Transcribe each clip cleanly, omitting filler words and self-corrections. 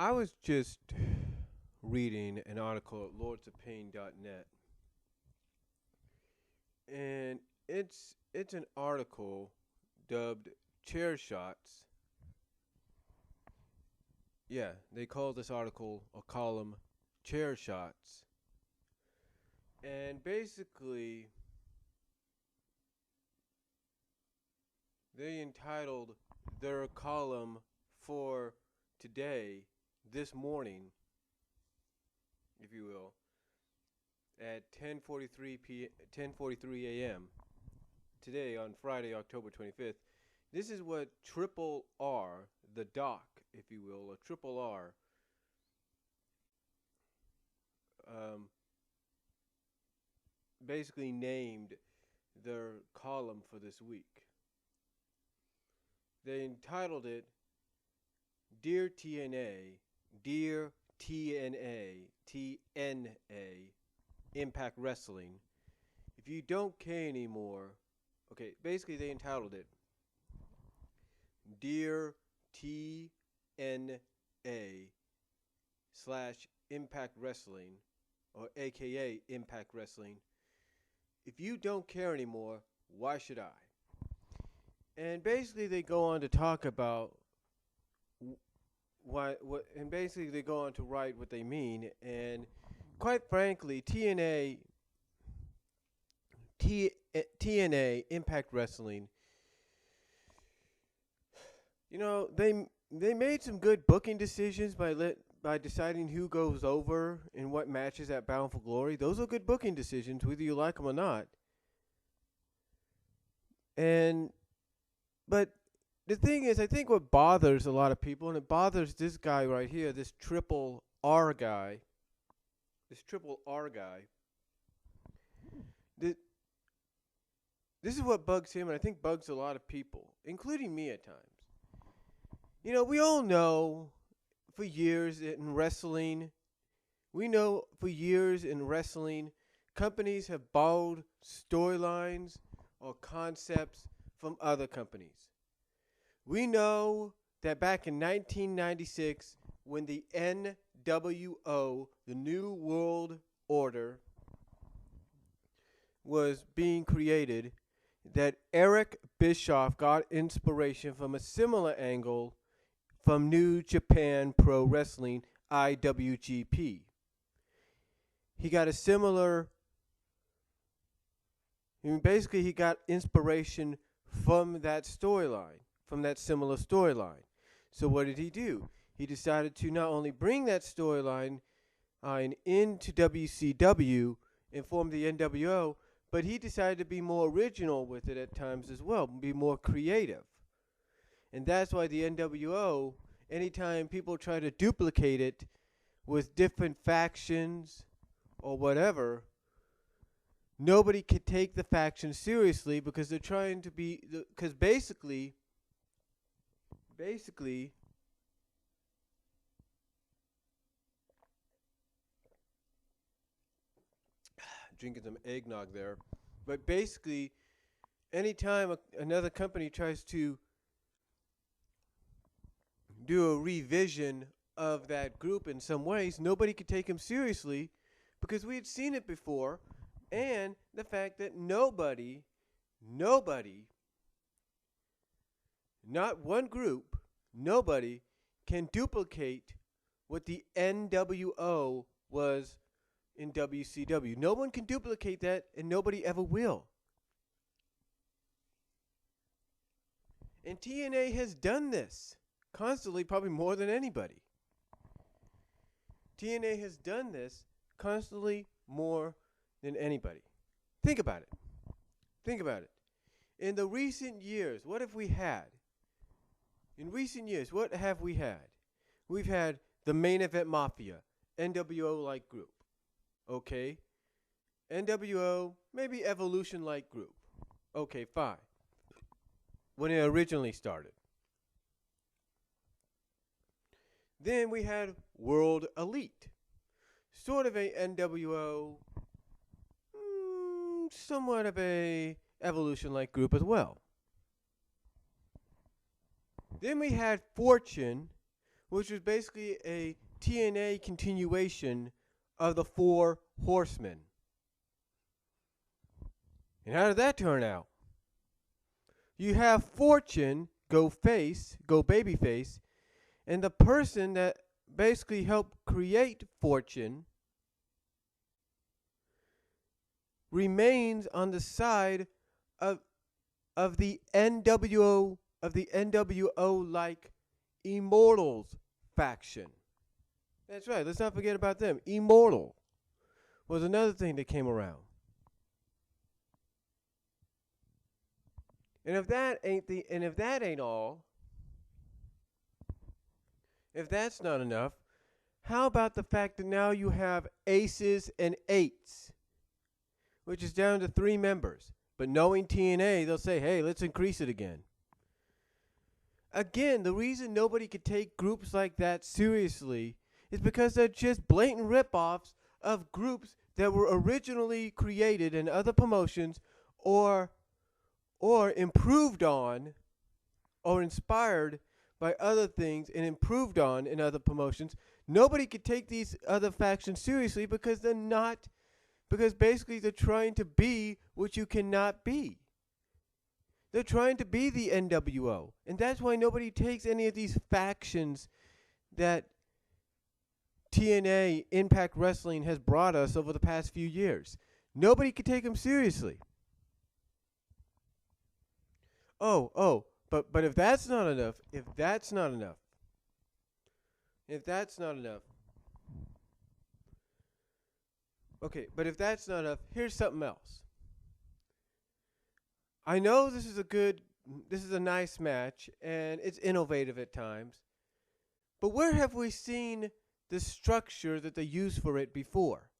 I was just reading an article at lordsofpain.net, and it's an article dubbed Chair Shots. Yeah, they call this article a column Chair Shots. And basically, they entitled their column for today, this morning, if you will, at 10:43 a.m. today on Friday, October 25th. This is what Triple R, the doc, if you will, a Triple R, um, basically named their column for this week. They entitled it Dear TNA, Dear TNA, Impact Wrestling. If you don't care anymore, okay, basically they entitled it Dear TNA slash Impact Wrestling, or AKA Impact Wrestling. If you don't care anymore, why should I? And basically they go on to talk about and basically they go on to write what they mean. And quite frankly, TNA Impact Wrestling, you know, they made some good booking decisions by deciding who goes over in what matches at Bound for Glory. Those are good booking decisions, whether you like them or not. But the thing is, I think what bothers a lot of people, and it bothers this guy right here, this Triple R guy, this is what bugs him, and I think bugs a lot of people, including me at times. You know, we all know for years in wrestling, companies have borrowed storylines or concepts from other companies. We know that back in 1996, when the NWO, the New World Order, was being created, that Eric Bischoff got inspiration from a similar angle from New Japan Pro Wrestling, IWGP. He got he got inspiration from that storyline, from that similar storyline. So what did he do? He decided to not only bring that storyline into WCW and form the NWO, but he decided to be more original with it at times as well, be more creative. And that's why the NWO, anytime people try to duplicate it with different factions or whatever, nobody could take the faction basically, drinking some eggnog there, but basically, anytime another company tries to do a revision of that group in some ways, nobody could take him seriously because we had seen it before, and the fact that nobody, not one group, nobody can duplicate what the NWO was in WCW. No one can duplicate that, and nobody ever will. And TNA has done this constantly, probably more than anybody. TNA has done this constantly more than anybody. Think about it. In the recent years, what have we had? In recent years, what have we had? We've had the Main Event Mafia, NWO-like group. Okay. NWO, maybe Evolution-like group. Okay, fine. When it originally started. Then we had World Elite. Sort of a NWO, somewhat of a Evolution-like group as well. Then we had Fortune, which was basically a TNA continuation of the Four Horsemen. And how did that turn out? You have Fortune go babyface, and the person that basically helped create Fortune remains on the side of the NWO like Immortals faction. That's right. Let's not forget about them. Immortal was another thing that came around. And if that ain't all, if that's not enough, how about the fact that now you have aces and eights, which is down to 3 members. But knowing TNA, they'll say, hey, let's increase it again. Again, the reason nobody could take groups like that seriously is because they're just blatant rip-offs of groups that were originally created in other promotions or improved on or inspired by other things and improved on in other promotions. Nobody could take these other factions seriously because because basically they're trying to be what you cannot be. They're trying to be the NWO. And that's why nobody takes any of these factions that TNA Impact Wrestling has brought us over the past few years. Nobody could take them seriously. But if that's not enough, okay, but if that's not enough, here's something else. I know this is a nice match, and it's innovative at times, but where have we seen the structure that they used for it before?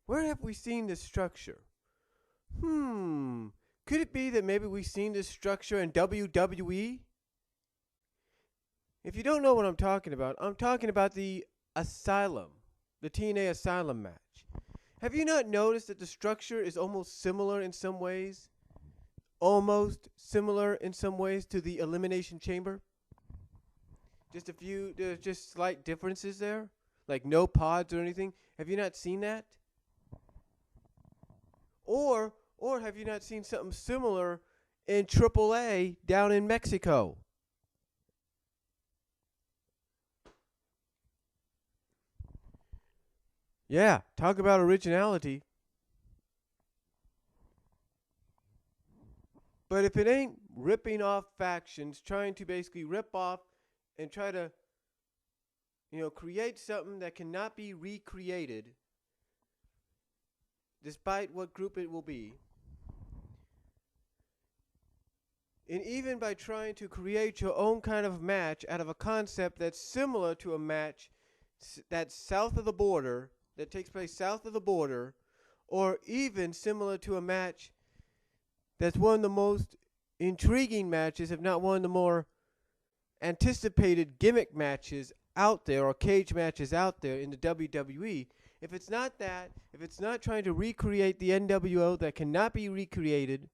Where have we seen this structure? Could it be that maybe we've seen this structure in WWE? If you don't know what I'm talking about the Asylum, the TNA Asylum match. Have you not noticed that the structure is almost similar in some ways? Almost similar in some ways to the Elimination Chamber? There's just slight differences there? Like no pods or anything? Have you not seen that? Or have you not seen something similar in AAA down in Mexico? Yeah, talk about originality. But if it ain't ripping off factions, trying to basically rip off and try to, create something that cannot be recreated, despite what group it will be, and even by trying to create your own kind of match out of a concept that's similar to a match that's south of the border, that takes place south of the border, or even similar to a match that's one of the most intriguing matches, if not one of the more anticipated gimmick matches out there, or cage matches out there in the WWE. If it's not that, if it's not trying to recreate the NWO that cannot be recreated,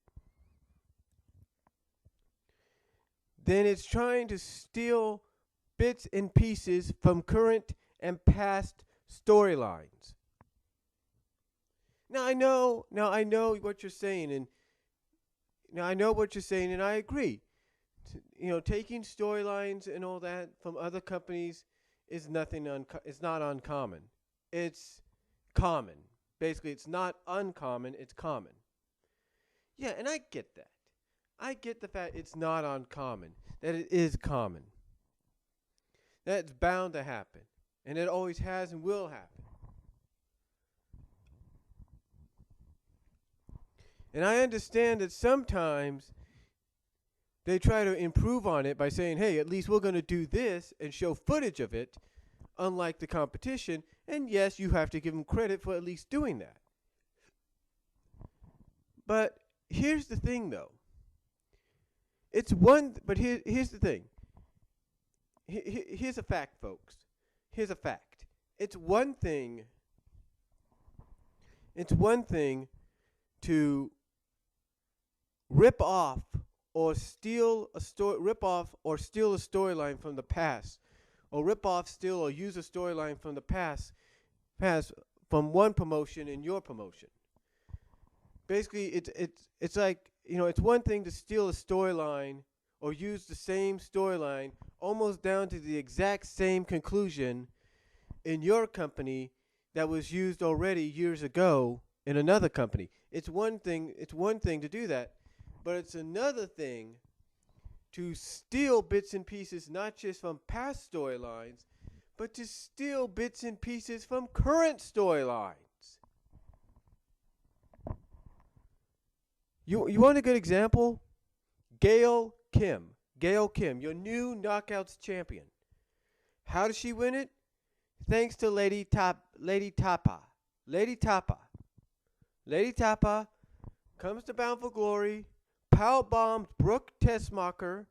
then it's trying to steal bits and pieces from current and past storylines. Now I know what you're saying, and I agree. Taking storylines and all that from other companies is it's not uncommon. It's common. Basically, it's not uncommon, it's common. Yeah, and I get that. I get the fact it's not uncommon, that it is common. That's bound to happen, and it always has and will happen. And I understand that sometimes they try to improve on it by saying, hey, at least we're going to do this and show footage of it, unlike the competition. And yes, you have to give them credit for at least doing that. But here's the thing, though. Here's the thing. Here's a fact, folks. Here's a fact. It's one thing to rip off or steal a storyline from the past or rip off, steal, or use a storyline from the past from one promotion in your promotion. Basically, it's like, it's one thing to steal a storyline or use the same storyline almost down to the exact same conclusion in your company that was used already years ago in another company. It's one thing to do that, but it's another thing to steal bits and pieces not just from past storylines, but to steal bits and pieces from current storylines. You want a good example? Gail Kim, your new Knockouts champion. How does she win it? Thanks to Lady Tapa. Lady Tapa comes to Bound for Glory, power bombs Brooke Tessmacher.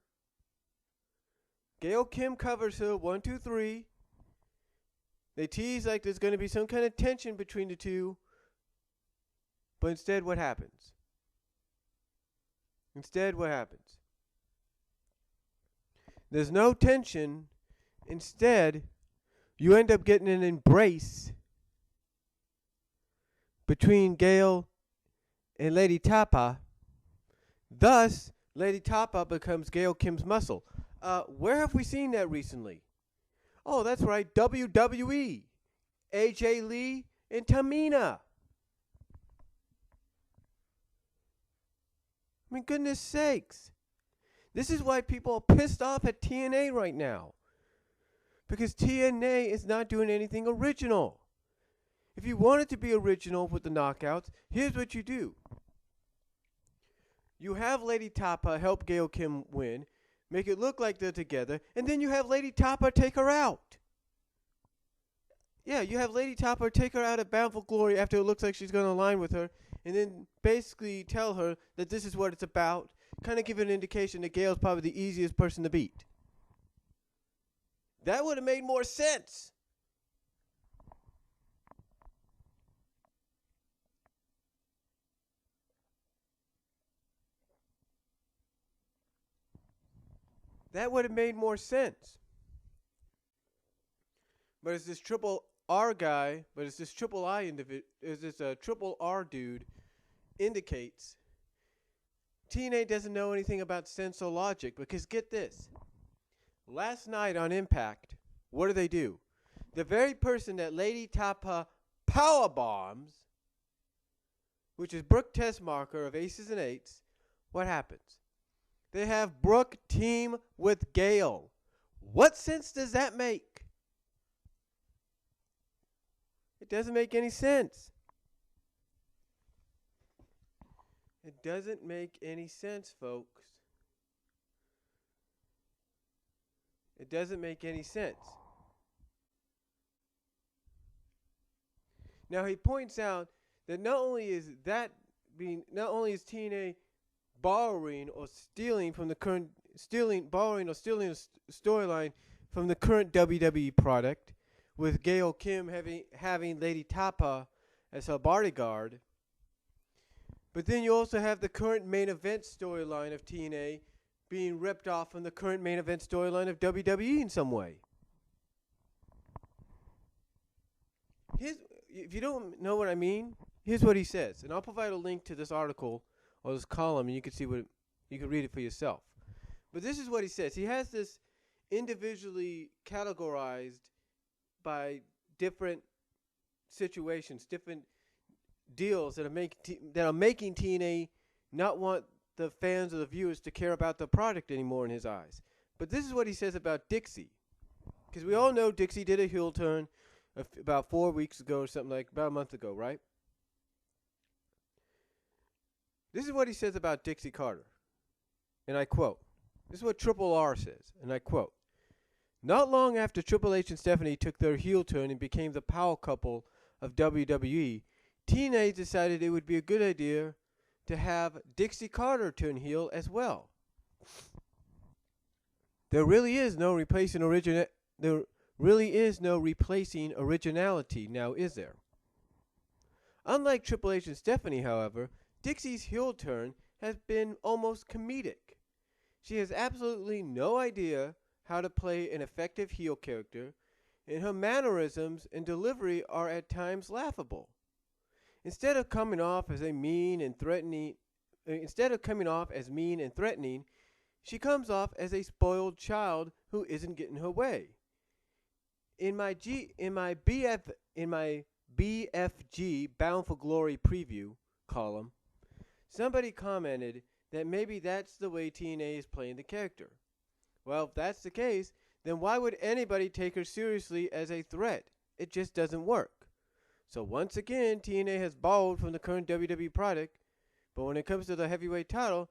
Gail Kim covers her 1, 2, 3. They tease like there's going to be some kind of tension between the two. But instead, what happens? There's no tension. Instead, you end up getting an embrace between Gail and Lady Tapa. Thus, Lady Tapa becomes Gail Kim's muscle. Where have we seen that recently? Oh, that's right, WWE. AJ Lee and Tamina. I mean, goodness sakes. This is why people are pissed off at TNA right now. Because TNA is not doing anything original. If you wanted to be original with the knockouts, here's what you do. You have Lady Tapa help Gail Kim win, make it look like they're together, and then you have Lady Tapa take her out. Yeah, you have Lady Tapa take her out at Bound for Glory after it looks like she's going to align with her, and then basically tell her that this is what it's about, kind of give an indication that Gail's probably the easiest person to beat. That would have made more sense. That would have made more sense. But it's this triple R guy, but it's this triple I individual, is this triple R dude indicates TNA doesn't know anything about sense or logic, because get this. Last night on Impact, what do? The very person that Lady Tapa power bombs, which is Brooke Tessmacher of Aces and Eights, what happens? They have Brooke team with Gail. What sense does that make? It doesn't make any sense. It doesn't make any sense, folks. It doesn't make any sense. Now he points out that not only is TNA borrowing or stealing from the current borrowing or stealing a storyline from the current WWE product, with Gail Kim having Lady Tapa as her bodyguard. But then you also have the current main event storyline of TNA being ripped off from the current main event storyline of WWE in some way. If you don't know what I mean, here's what he says. And I'll provide a link to this article or this column, and you can see you can read it for yourself. But this is what he says. He has this individually categorized by different situations, different deals that are making TNA not want the fans or the viewers to care about the product anymore in his eyes. But this is what he says about Dixie. Because we all know Dixie did a heel turn about 4 weeks ago or something about a month ago, right? This is what he says about Dixie Carter. And I quote. This is what Triple R says. And I quote. Not long after Triple H and Stephanie took their heel turn and became the power couple of WWE, TNA decided it would be a good idea to have Dixie Carter turn heel as well. There really is no replacing originality now, is there? Unlike Triple H and Stephanie, however, Dixie's heel turn has been almost comedic. She has absolutely no idea how to play an effective heel character, and her mannerisms and delivery are at times laughable. Instead of coming off as mean and threatening, she comes off as a spoiled child who isn't getting her way. In my BFG Bound for Glory preview column, somebody commented that maybe that's the way TNA is playing the character. Well, if that's the case, then why would anybody take her seriously as a threat? It just doesn't work. So once again, TNA has borrowed from the current WWE product, but when it comes to the heavyweight title,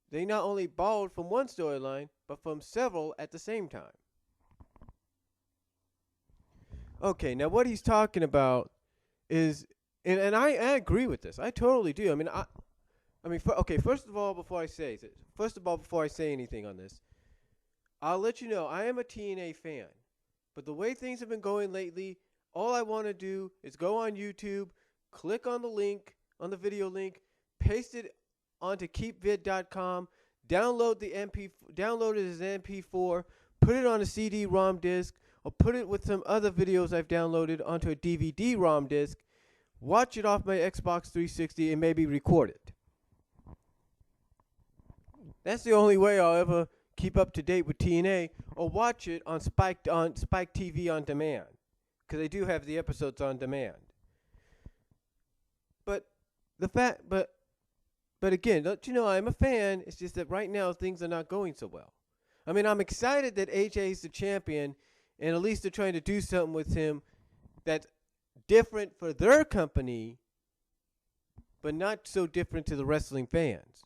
they not only borrowed from one storyline, but from several at the same time. Okay, now what he's talking about is, and I agree with this. I totally do. First of all, before I say anything on this, I'll let you know I am a TNA fan. But the way things have been going lately, all I want to do is go on YouTube, click on the link, on the video link, paste it onto keepvid.com, download it as an MP4, put it on a CD-ROM disc, or put it with some other videos I've downloaded onto a DVD-ROM disc, watch it off my Xbox 360, and maybe record it. That's the only way I'll ever keep up to date with TNA, or watch it on Spike TV on demand, because they do have the episodes on demand. But again, don't you know, I'm a fan. It's just that right now things are not going so well. I mean, I'm excited that AJ's the champion, and at least they're trying to do something with him that's different for their company, but not so different to the wrestling fans.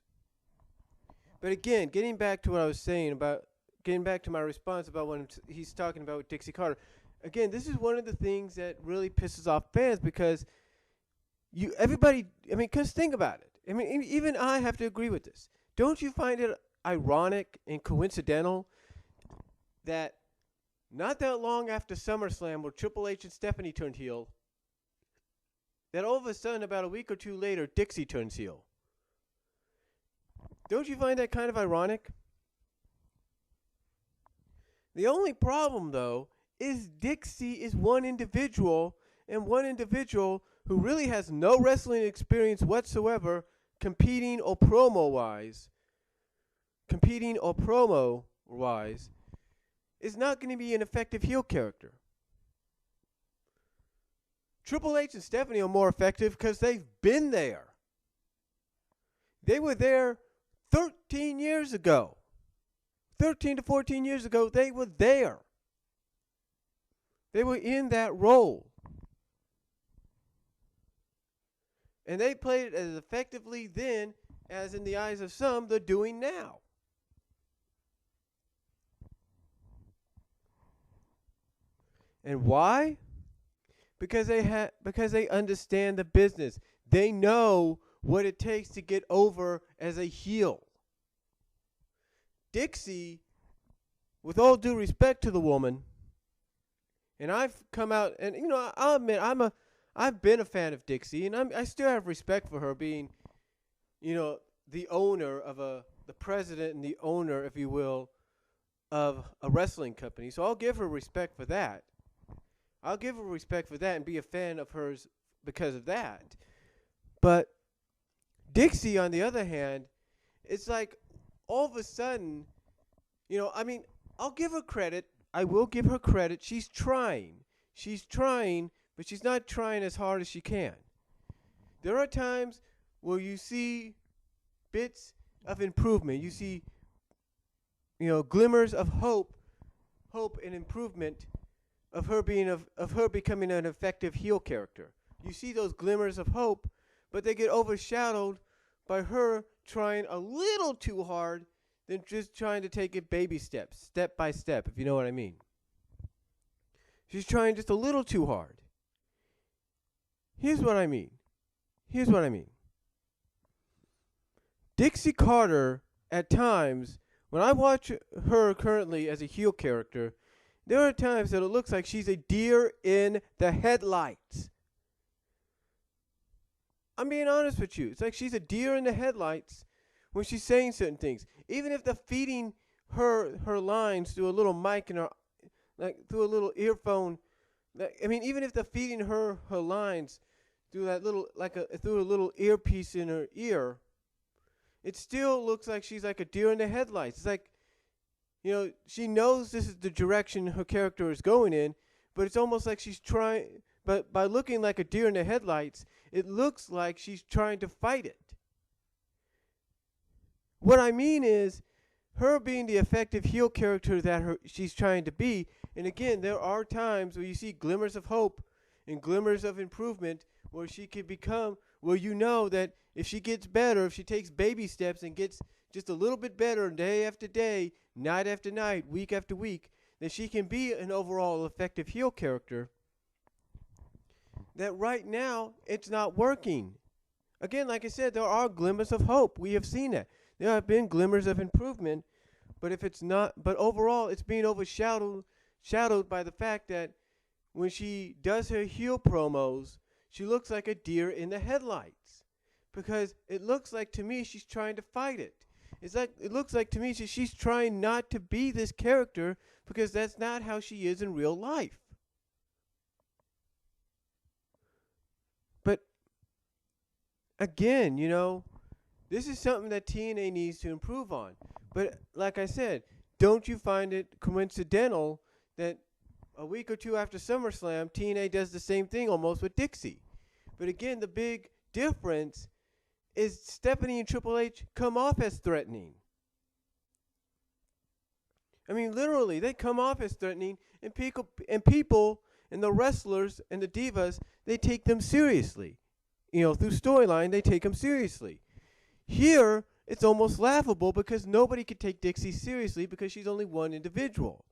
But again, getting back to my response about when he's talking about Dixie Carter, again, this is one of the things that really pisses off fans, because because think about it. I mean, even I have to agree with this. Don't you find it ironic and coincidental that not that long after SummerSlam, where Triple H and Stephanie turned heel, that all of a sudden, about a week or two later, Dixie turns heel? Don't you find that kind of ironic? The only problem, though, is Dixie is one individual, and one individual who really has no wrestling experience whatsoever, competing or promo-wise, is not going to be an effective heel character. Triple H and Stephanie are more effective because they've been there. They were there 13 years ago. 13 to 14 years ago, they were there. They were in that role. And they played it as effectively then as, in the eyes of some, they're doing now. And why? Because they understand the business. They know what it takes to get over as a heel. Dixie, with all due respect to the woman, and I've come out, and I'll admit I've been a fan of Dixie, and I still have respect for her being, the owner of the president and the owner, if you will, of a wrestling company. So I'll give her respect for that. I'll give her respect for that and be a fan of hers because of that. But Dixie, on the other hand, it's like all of a sudden, I'll give her credit. I will give her credit. She's trying. But she's not trying as hard as she can. There are times where you see bits of improvement. You see, glimmers of hope and improvement of her becoming an effective heel character. You see those glimmers of hope, but they get overshadowed by her trying a little too hard than just trying to take it baby steps, step by step, if you know what I mean. She's trying just a little too hard. Here's what I mean. Dixie Carter, at times, when I watch her currently as a heel character, there are times that it looks like she's a deer in the headlights. I'm being honest with you. It's like she's a deer in the headlights when she's saying certain things. Even if they're feeding her lines through a little mic in her, like through a little earphone. I mean, even if they're feeding her lines through that little, through a little earpiece in her ear, it still looks like she's like a deer in the headlights. It's like, she knows this is the direction her character is going in, but it's almost like she's trying. But by looking like a deer in the headlights, it looks like she's trying to fight it. What I mean is, her being the effective heel character that she's trying to be, and again, there are times where you see glimmers of hope and glimmers of improvement where she could become, where you know that if she gets better, if she takes baby steps and gets just a little bit better day after day, night after night, week after week, that she can be an overall effective heel character. That right now, it's not working. Again, like I said, there are glimmers of hope. We have seen that. There have been glimmers of improvement, but overall, it's being overshadowed by the fact that when she does her heel promos, she looks like a deer in the headlights, because it looks like to me she's trying to fight it. It looks like to me she's trying not to be this character, because that's not how she is in real life. But again, this is something that TNA needs to improve on. But like I said, don't you find it coincidental that a week or two after SummerSlam, TNA does the same thing almost with Dixie? But again, the big difference is Stephanie and Triple H come off as threatening. I mean, literally, they come off as threatening, and people and the wrestlers and the divas, they take them seriously. Through storyline, they take them seriously. Here, it's almost laughable because nobody could take Dixie seriously because she's only one individual.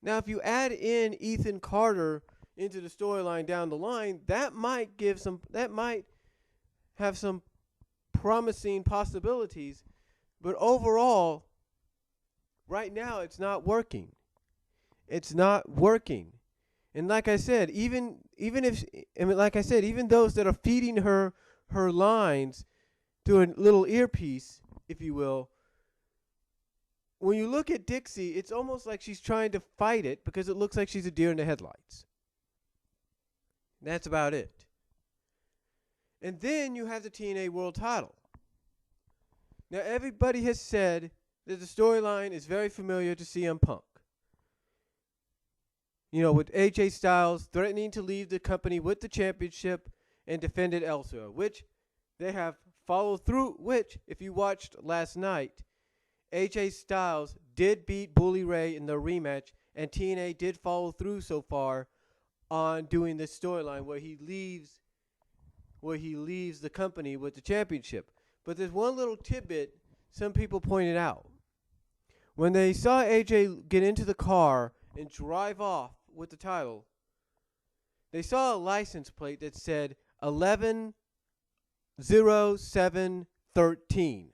Now, if you add in Ethan Carter into the storyline down the line, that might have some promising possibilities, but overall, right now, it's not working. It's not working. And like I said, even those that are feeding her lines through a little earpiece, if you will, when you look at Dixie, it's almost like she's trying to fight it because it looks like she's a deer in the headlights. That's about it. And then you have the TNA World Title. Now, everybody has said that the storyline is very familiar to CM Punk. With AJ Styles threatening to leave the company with the championship and defend it elsewhere, which they have followed through, which, if you watched last night, AJ Styles did beat Bully Ray in the rematch, and TNA did follow through so far on doing this storyline where he leaves the company with the championship. But there's one little tidbit some people pointed out. When they saw AJ get into the car and drive off with the title, they saw a license plate that said 110713.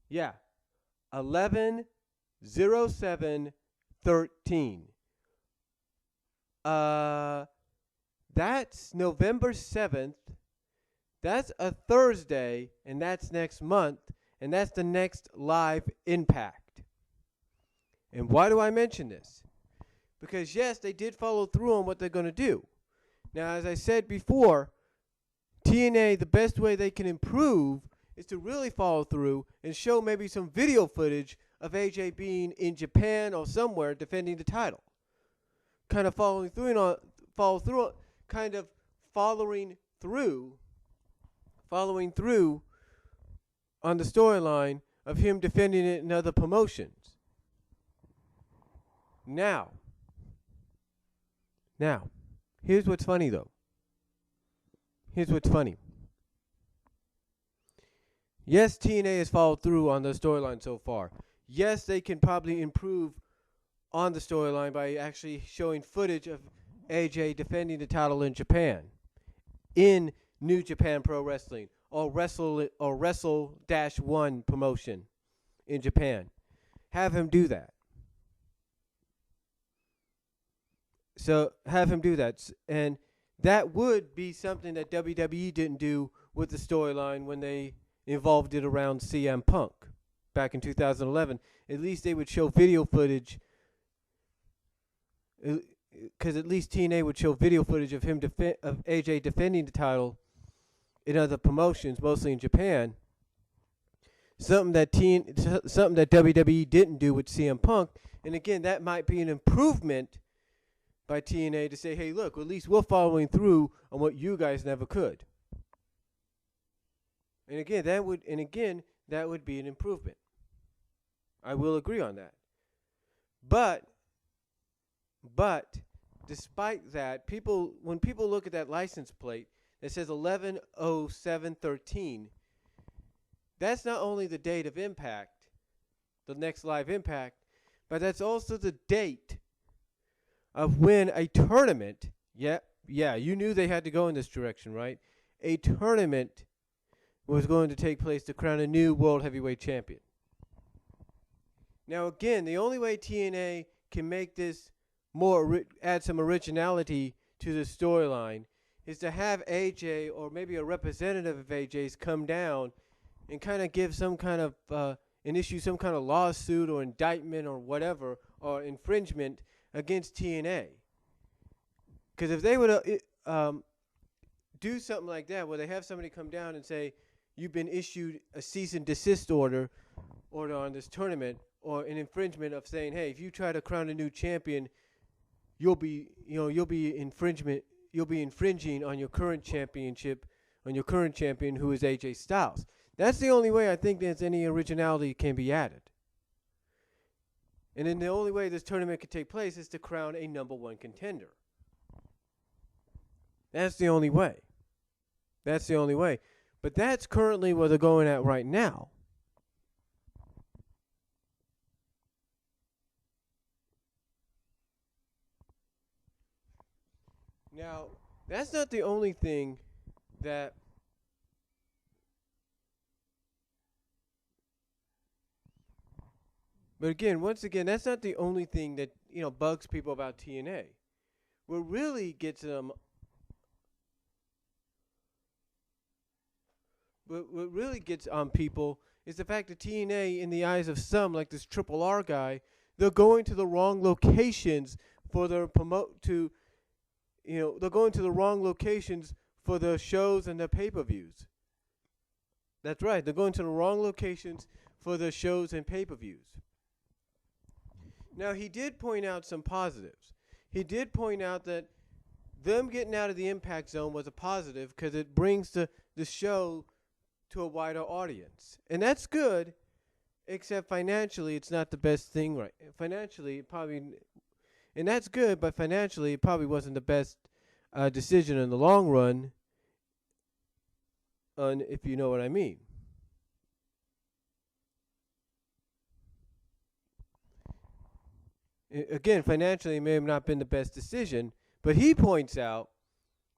Yeah, 110713. That's November 7th. That's a Thursday, and that's next month, and that's the next live Impact. And why do I mention this? Because yes, they did follow through on what they're going to do. Now, as I said before, TNA, the best way they can improve is to really follow through and show maybe some video footage of AJ being in Japan or somewhere defending the title. Kind of following through on the storyline of him defending it in other promotions. Now, here's what's funny though. Yes, TNA has followed through on the storyline so far. Yes, they can probably improve on the storyline by actually showing footage of AJ defending the title in Japan, in New Japan Pro Wrestling, or Wrestle-1 promotion in Japan. Have him do that. And that would be something that WWE didn't do with the storyline when they involved it around CM Punk. back in 2011, at least they would show video footage, because at least TNA would show video footage of of AJ defending the title in other promotions, mostly in Japan. Something that WWE didn't do with CM Punk, and again, that might be an improvement by TNA to say, hey, look, at least we're following through on what you guys never could. And again, that would be an improvement. I will agree on that. But despite that, when people look at that license plate that says 11/07/13, that's not only the date of Impact, the next live Impact, but that's also the date of when a tournament, you knew they had to go in this direction, right? A tournament was going to take place to crown a new World Heavyweight Champion. Now again, the only way TNA can make this add some originality to the storyline is to have AJ or maybe a representative of AJ's come down and kind of give some kind of and issue some kind of lawsuit or indictment or whatever or infringement against TNA. Because if they would do something like that, where they have somebody come down and say, you've been issued a cease and desist order on this tournament, or an infringement of saying, hey, if you try to crown a new champion, you'll be infringing on your current championship, on your current champion, who is AJ Styles. That's the only way I think there's any originality can be added. And then the only way this tournament could take place is to crown a number one contender. That's the only way. That's the only way. But that's currently where they're going at right now. Now, that's not the only thing that but again, once again, that's not the only thing that, bugs people about TNA. What really gets them what really gets on people is the fact that TNA, in the eyes of some, like this Triple R guy, they're going to the wrong locations for their they're going to the wrong locations for the shows and the pay-per-views. That's right. They're going to the wrong locations for the shows and pay-per-views. Now, he did point out some positives. He did point out that them getting out of the Impact Zone was a positive because it brings the show to a wider audience. And that's good, except financially it's not the best thing, right? Financially, and that's good, but financially it probably wasn't the best decision in the long run, if you know what I mean. Again, financially it may have not been the best decision, but he points out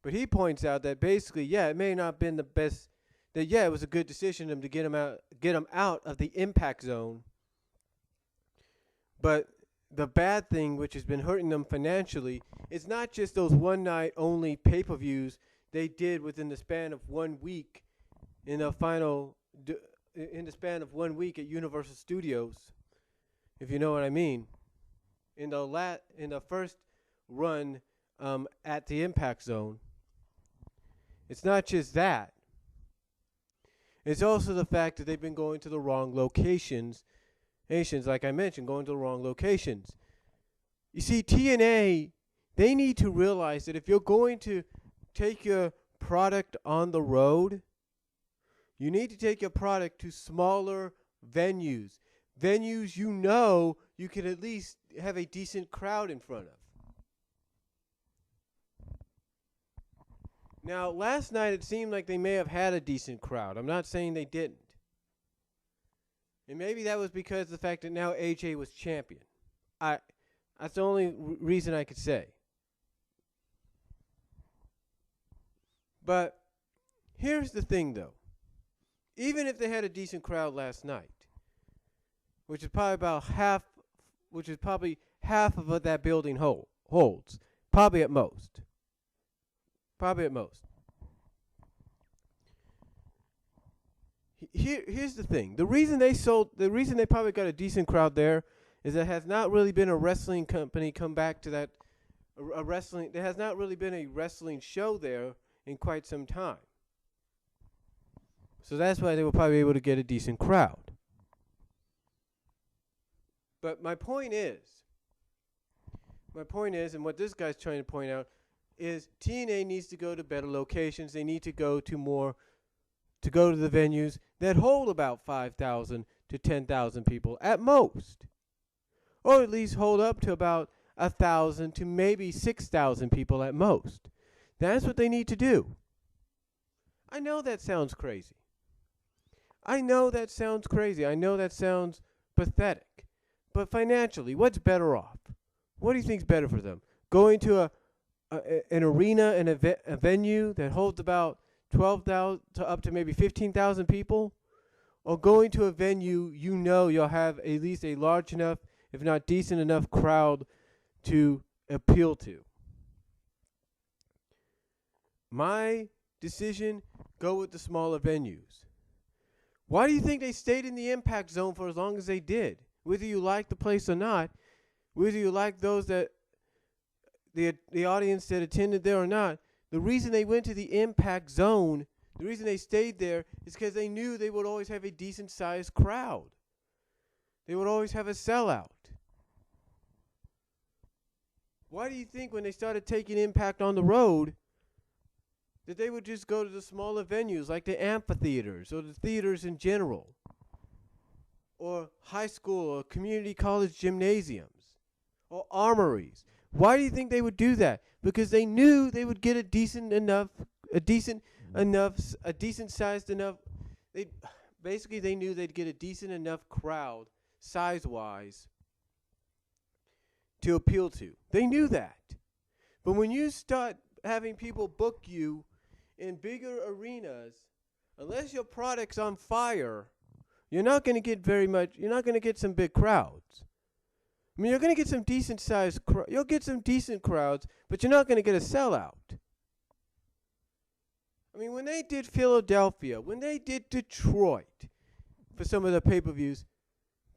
that basically, it may not have been the best. That it was a good decision to get him out of the Impact Zone. But the bad thing, which has been hurting them financially, is not just those one night only pay-per-views they did within the span of 1 week in the span of 1 week at Universal Studios, if you know what I mean. In the first run at the Impact Zone. It's not just that. It's also the fact that they've been going to the wrong locations. Like I mentioned, going to the wrong locations. You see, TNA, they need to realize that if you're going to take your product on the road, you need to take your product to smaller venues. Venues you can at least have a decent crowd in front of. Now, last night it seemed like they may have had a decent crowd. I'm not saying they didn't. And maybe that was because of the fact that now AJ was champion. That's the only reason I could say. But here's the thing, though. Even if they had a decent crowd last night, which is probably half of what that building holds, probably at most. Here's the thing. The reason they probably got a decent crowd there is there has not really been a wrestling company come back to that. There has not really been a wrestling show there in quite some time. So that's why they were probably able to get a decent crowd. But my point is, and what this guy's trying to point out, is TNA needs to go to better locations. They need to go to the venues that hold about 5,000 to 10,000 people at most. Or at least hold up to about 1,000 to maybe 6,000 people at most. That's what they need to do. I know that sounds crazy. I know that sounds pathetic. But financially, what's better off? What do you think's better for them? Going to an arena and a venue that holds about 12,000 to up to maybe 15,000 people? Or going to a venue you'll have at least a large enough, if not decent enough crowd to appeal to? My decision, go with the smaller venues. Why do you think they stayed in the impact zone for as long as they did? Whether you like the place or not, whether you like those that the audience that attended there or not, the reason they went to the impact zone, the reason they stayed there is because they knew they would always have a decent sized crowd. They would always have a sellout. Why do you think when they started taking Impact on the road that they would just go to the smaller venues like the amphitheaters or the theaters in general, or high school or community college gymnasiums or armories? Why do you think they would do that? Because they knew they would get a decent sized enough. They knew they'd get a decent enough crowd size-wise to appeal to. They knew that. But when you start having people book you in bigger arenas, unless your product's on fire, you're not going to get you're not going to get some big crowds. I mean, you're going to get some decent sized you'll get some decent crowds, but you're not going to get a sellout. I mean, when they did Philadelphia, when they did Detroit for some of the pay-per-views,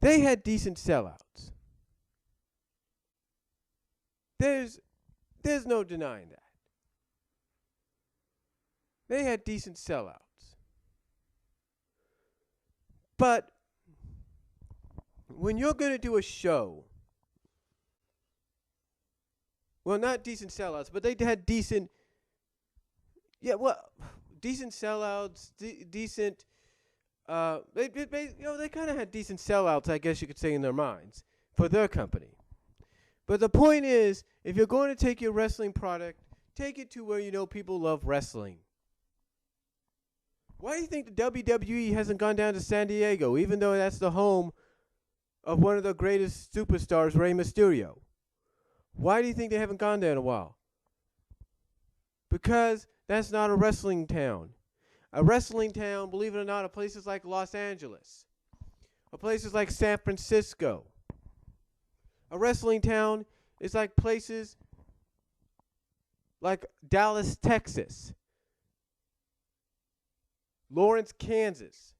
they had decent sellouts. There's no denying that. They had decent sellouts. But when you're going to do a show, well, not decent sellouts, but they had decent sellouts, decent. They kind of had decent sellouts, I guess you could say, in their minds for their company. But the point is, if you're going to take your wrestling product, take it to where people love wrestling. Why do you think the WWE hasn't gone down to San Diego, even though that's the home of one of the greatest superstars, Rey Mysterio? Why do you think they haven't gone there in a while? Because that's not a wrestling town. A wrestling town, believe it or not, are places like Los Angeles, or places like San Francisco. A wrestling town is like places like Dallas, Texas, Lawrence, Kansas,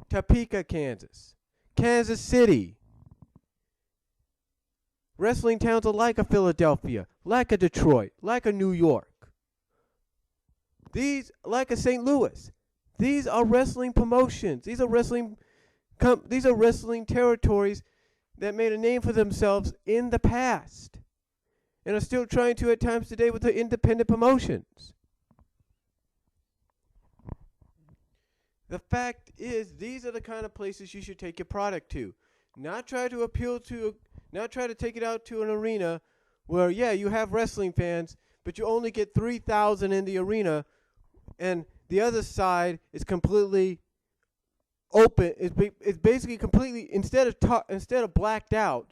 Topeka, Kansas, Kansas City. Wrestling towns are like a Philadelphia, like a Detroit, like a New York. These, like a St. Louis. These are wrestling promotions. These are wrestling territories that made a name for themselves in the past and are still trying to at times today with the independent promotions. The fact is, these are the kind of places you should take your product to. Not try to take it out to an arena where, you have wrestling fans, but you only get 3,000 in the arena, and the other side is completely open. It's basically completely, instead of blacked out,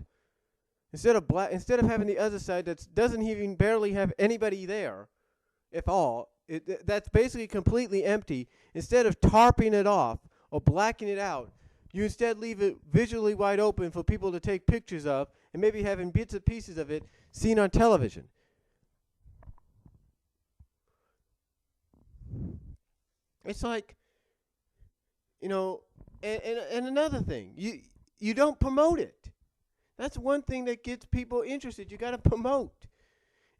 instead of having the other side that doesn't even barely have anybody there, if all, that's basically completely empty. Instead of tarping it off or blacking it out, you instead leave it visually wide open for people to take pictures of, and maybe having bits and pieces of it seen on television. It's like You know, and another thing, you don't promote it. That's one thing that gets people interested. You got to promote.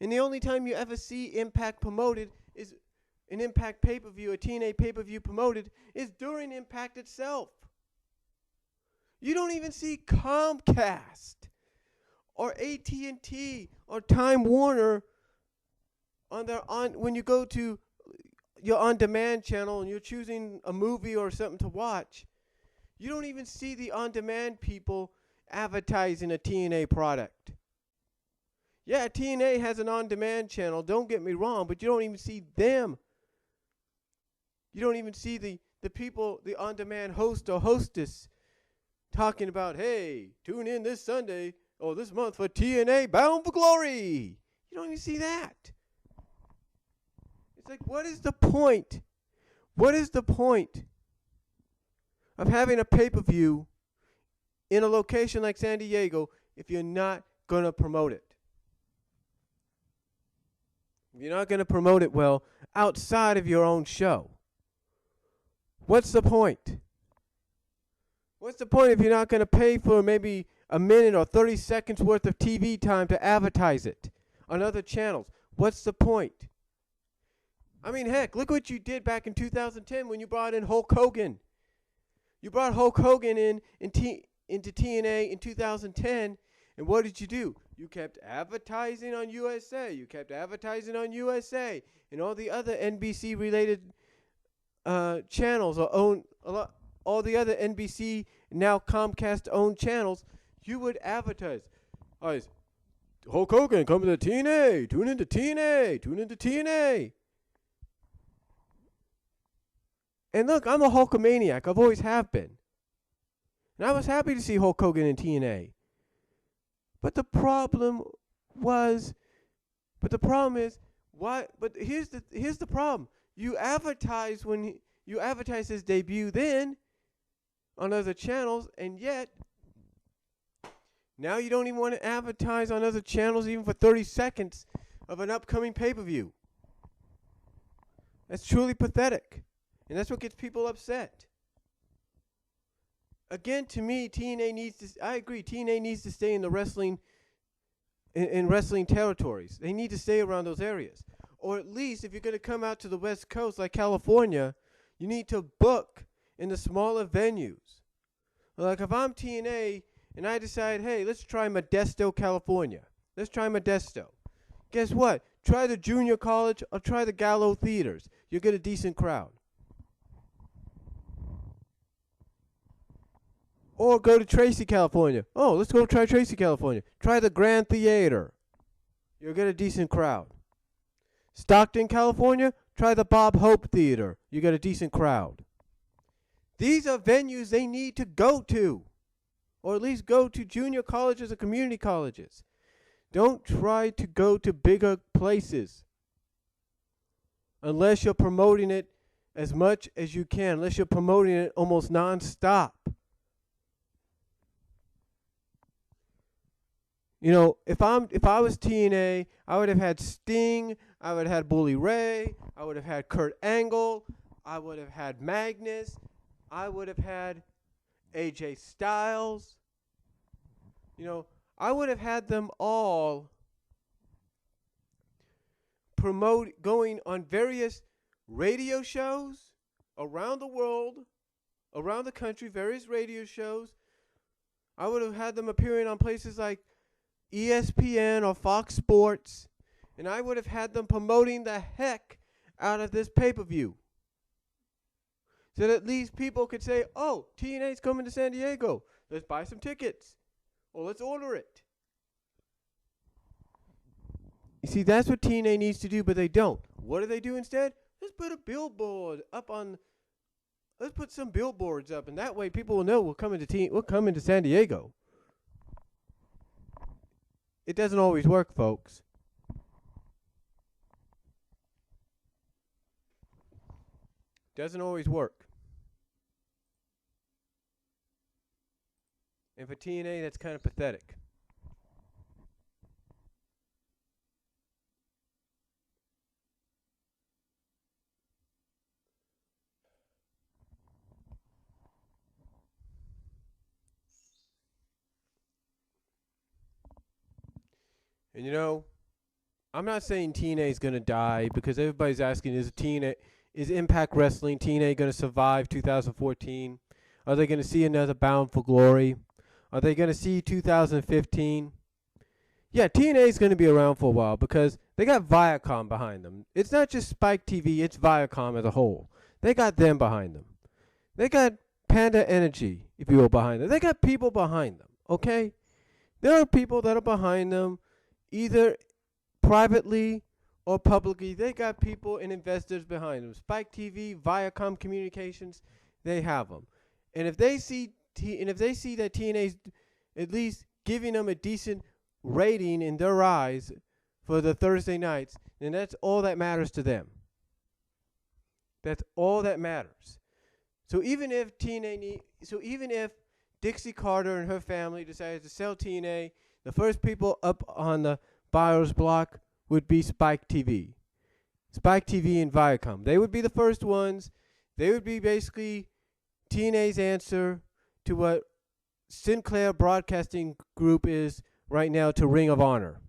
And the only time you ever see Impact promoted is an Impact pay-per-view, a TNA pay-per-view promoted, is during Impact itself. You don't even see Comcast or AT&T or Time Warner when you go to your on-demand channel and you're choosing a movie or something to watch. You don't even see the on-demand people advertising a TNA product. Yeah, TNA has an on-demand channel, don't get me wrong, but you don't even see them. You don't even see the people, the on-demand host or hostess talking about, hey, tune in this Sunday or this month for TNA Bound for Glory. You don't even see that. It's like, what is the point? What is the point of having a pay-per-view in a location like San Diego if you're not going to promote it? If you're not going to promote it well outside of your own show, what's the point? What's the point if you're not going to pay for maybe a minute or 30 seconds worth of TV time to advertise it on other channels? What's the point? I mean, heck, look what you did back in 2010 when you brought in Hulk Hogan. You brought Hulk Hogan into TNA in 2010, and what did you do? You kept advertising on USA. You kept advertising on USA and all the other NBC-related channels or all the other NBC, now Comcast-owned channels. You would advertise. All right, Hulk Hogan coming to TNA. Tune into TNA. Tune into TNA. And look, I'm a Hulkamaniac. I've always have been. And I was happy to see Hulk Hogan in TNA. But the problem is, why? But here's the problem. You advertise his debut then on other channels, and yet now you don't even want to advertise on other channels even for 30 seconds of an upcoming pay-per-view. That's truly pathetic. And that's what gets people upset. Again, to me, I agree, TNA needs to stay in the wrestling territories. They need to stay around those areas. Or at least, if you're going to come out to the West Coast like California, you need to book in the smaller venues. Like if I'm TNA and I decide, hey, let's try Modesto, California. Let's try Modesto. Guess what? Try the junior college or try the Gallo theaters. You'll get a decent crowd. Or go to Tracy, California. Oh, let's go try Tracy, California. Try the Grand Theater. You'll get a decent crowd. Stockton, California. Try the Bob Hope Theater. You get a decent crowd. These are venues they need to go to. Or at least go to junior colleges or community colleges. Don't try to go to bigger places. Unless you're promoting it as much as you can. Unless you're promoting it almost nonstop. You know, if I was TNA, I would have had Sting, I would have had Bully Ray, I would have had Kurt Angle, I would have had Magnus, I would have had AJ Styles. You know, I would have had them all going on various radio shows around the world, around the country, various radio shows. I would have had them appearing on places like ESPN or Fox Sports, and I would have had them promoting the heck out of this pay-per-view. So that at least people could say, oh, TNA's coming to San Diego. Let's buy some tickets. Or let's order it. You see, that's what TNA needs to do, but they don't. What do they do instead? Let's put a billboard up on... Let's put some billboards up, and that way people will know we're coming to San Diego. It doesn't always work, folks. Doesn't always work. And for TNA, that's kind of pathetic. And I'm not saying TNA is going to die, because everybody's asking, is Impact Wrestling TNA going to survive 2014? Are they going to see another Bound for Glory? Are they going to see 2015? Yeah, TNA is going to be around for a while because they got Viacom behind them. It's not just Spike TV, it's Viacom as a whole. They got them behind them. They got Panda Energy, if you will, behind them. They got people behind them, okay? There are people that are behind them, either privately or publicly. They got people and investors behind them. Spike TV, Viacom Communications, they have them. And if they see that TNA's at least giving them a decent rating in their eyes for the Thursday nights, then that's all that matters to them. That's all that matters. So even if Dixie Carter and her family decided to sell TNA, the first people up on the buyer's block would be Spike TV. Spike TV and Viacom. They would be the first ones. They would be basically TNA's answer to what Sinclair Broadcasting Group is right now to Ring of Honor.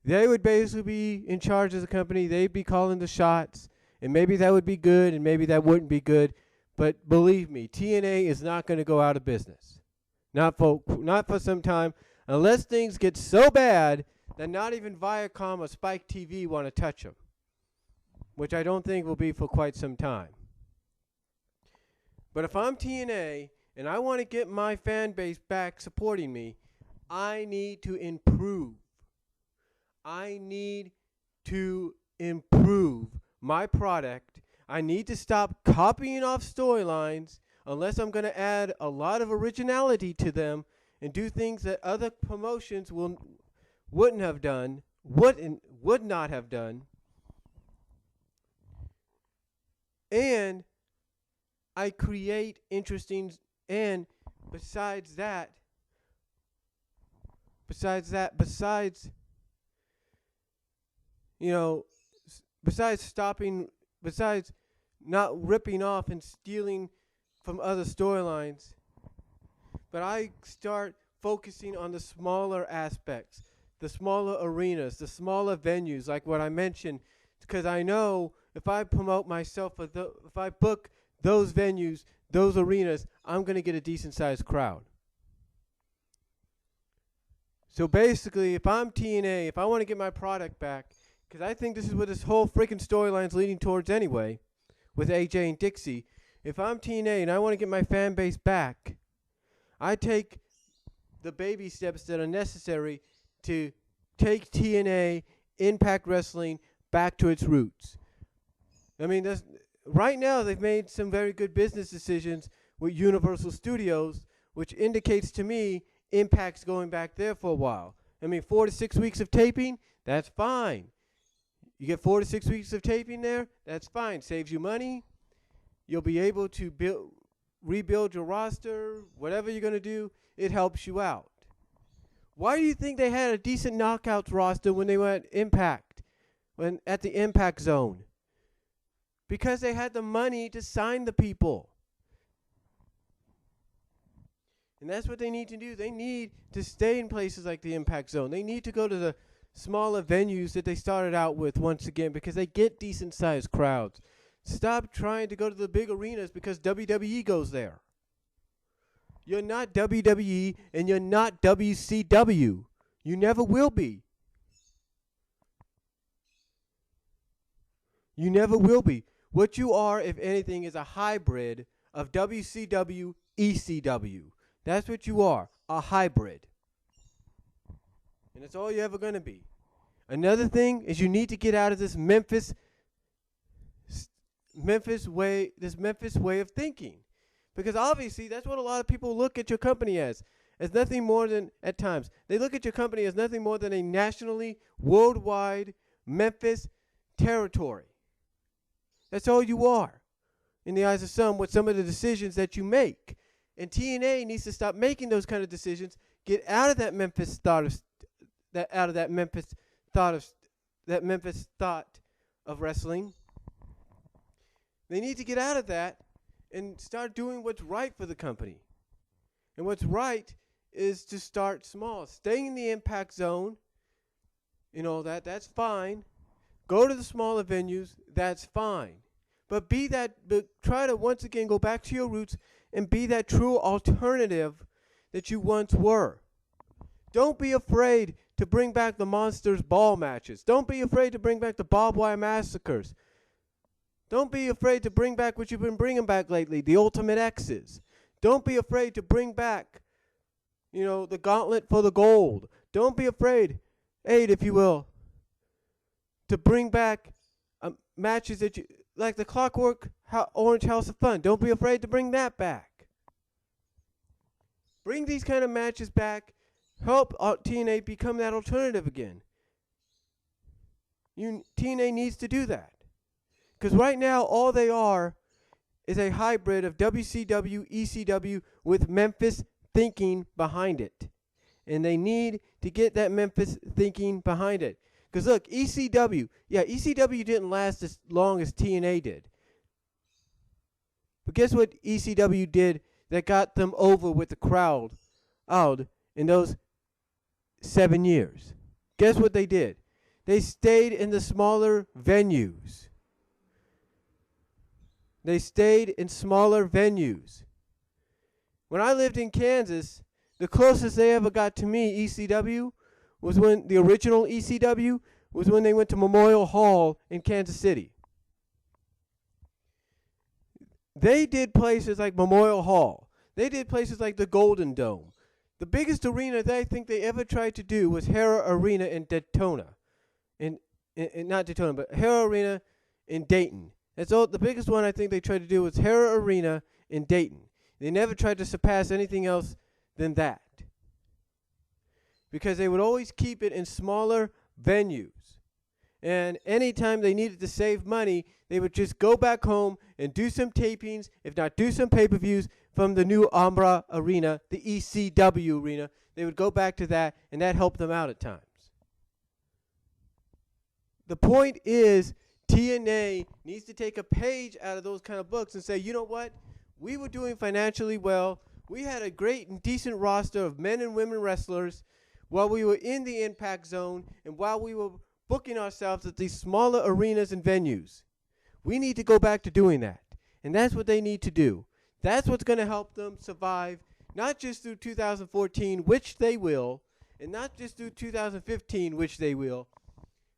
They would basically be in charge of the company. They'd be calling the shots. And maybe that would be good, and maybe that wouldn't be good. But believe me, TNA is not going to go out of business. Not for some time, unless things get so bad that not even Viacom or Spike TV want to touch them, which I don't think will be for quite some time. But if I'm TNA and I want to get my fan base back supporting me, I need to improve. I need to improve my product. I need to stop copying off storylines unless I'm going to add a lot of originality to them and do things that other promotions would not have done. And I create interesting, and besides not ripping off and stealing from other storylines, but I start focusing on the smaller aspects, the smaller arenas, the smaller venues, like what I mentioned, because I know if I promote myself, if I book those venues, those arenas, I'm going to get a decent-sized crowd. So basically, if I'm TNA, if I want to get my product back, because I think this is what this whole freaking storyline's leading towards anyway, with AJ and Dixie. If I'm TNA and I want to get my fan base back, I take the baby steps that are necessary to take TNA, Impact Wrestling, back to its roots. I mean, right now they've made some very good business decisions with Universal Studios, which indicates to me Impact's going back there for a while. I mean, 4 to 6 weeks of taping, that's fine. You get 4 to 6 weeks of taping there, that's fine. Saves you money. You'll be able to rebuild your roster, whatever you're going to do, it helps you out. Why do you think they had a decent knockouts roster when they were at Impact, at the Impact Zone? Because they had the money to sign the people. And that's what they need to do. They need to stay in places like the Impact Zone. They need to go to the smaller venues that they started out with once again, because they get decent-sized crowds. Stop trying to go to the big arenas because WWE goes there. You're not WWE and you're not WCW. You never will be. You never will be. What you are, if anything, is a hybrid of WCW, ECW. That's what you are, a hybrid. And that's all you're ever going to be. Another thing is you need to get out of this Memphis way of thinking. Because obviously that's what a lot of people look at your company as nothing more than, at times, they look at your company as nothing more than a nationally, worldwide Memphis territory. That's all you are in the eyes of some with some of the decisions that you make. And TNA needs to stop making those kind of decisions, get out of that Memphis thought of wrestling. They need to get out of that and start doing what's right for the company. And what's right is to start small. Stay in the impact zone. That's fine. Go to the smaller venues. That's fine. But try to once again go back to your roots and be that true alternative that you once were. Don't be afraid to bring back the Monsters Ball matches. Don't be afraid to bring back the barbed wire massacres. Don't be afraid to bring back what you've been bringing back lately, the Ultimate X's. Don't be afraid to bring back, the Gauntlet for the Gold. Don't be afraid, if you will, to bring back matches that you like, the Clockwork Orange House of Fun. Don't be afraid to bring that back. Bring these kind of matches back. Help TNA become that alternative again. TNA needs to do that. Because right now, all they are is a hybrid of WCW, ECW with Memphis thinking behind it. And they need to get that Memphis thinking behind it. Because look, ECW didn't last as long as TNA did. But guess what ECW did that got them over with the crowd out in those 7 years? Guess what they did? They stayed in the smaller venues. They stayed in smaller venues. When I lived in Kansas, the closest they ever got to me, ECW, was when the original ECW was when they went to Memorial Hall in Kansas City. They did places like Memorial Hall. They did places like the Golden Dome. The biggest arena that I think they ever tried to do was Hera Arena in Daytona. Not Daytona, but Hera Arena in Dayton. That's all. The biggest one I think they tried to do was Hera Arena in Dayton. They never tried to surpass anything else than that. Because they would always keep it in smaller venues. And anytime they needed to save money, they would just go back home and do some tapings, if not do some pay-per-views from the new Alhambra Arena, the ECW Arena. They would go back to that, and that helped them out at times. The point is, TNA needs to take a page out of those kind of books and say, you know what? We were doing financially well. We had a great and decent roster of men and women wrestlers while we were in the impact zone and while we were booking ourselves at these smaller arenas and venues. We need to go back to doing that. And that's what they need to do. That's what's going to help them survive, not just through 2014, which they will, and not just through 2015, which they will,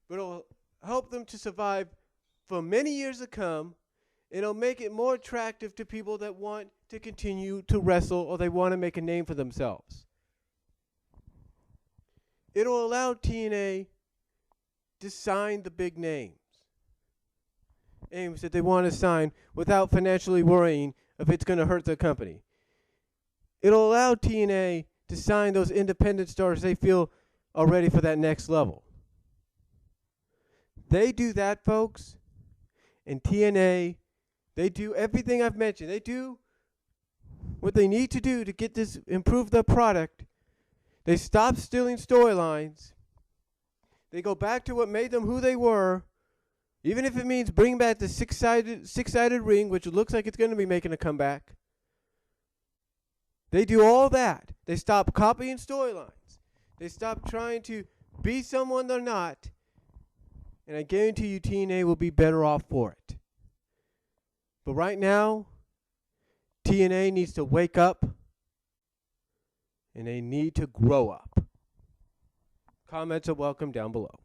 but it'll help them to survive for many years to come. It'll make it more attractive to people that want to continue to wrestle or they want to make a name for themselves. It'll allow TNA to sign the big names that they want to sign without financially worrying if it's going to hurt their company. It'll allow TNA to sign those independent stars they feel are ready for that next level. They do that, folks, and TNA, they do everything I've mentioned. They do what they need to do to get this, improve their product. They stop stealing storylines. They go back to what made them who they were, even if it means bring back the six-sided ring, which looks like it's going to be making a comeback. They do all that. They stop copying storylines. They stop trying to be someone they're not. And I guarantee you TNA will be better off for it. But right now, TNA needs to wake up. And they need to grow up. Comments are welcome down below.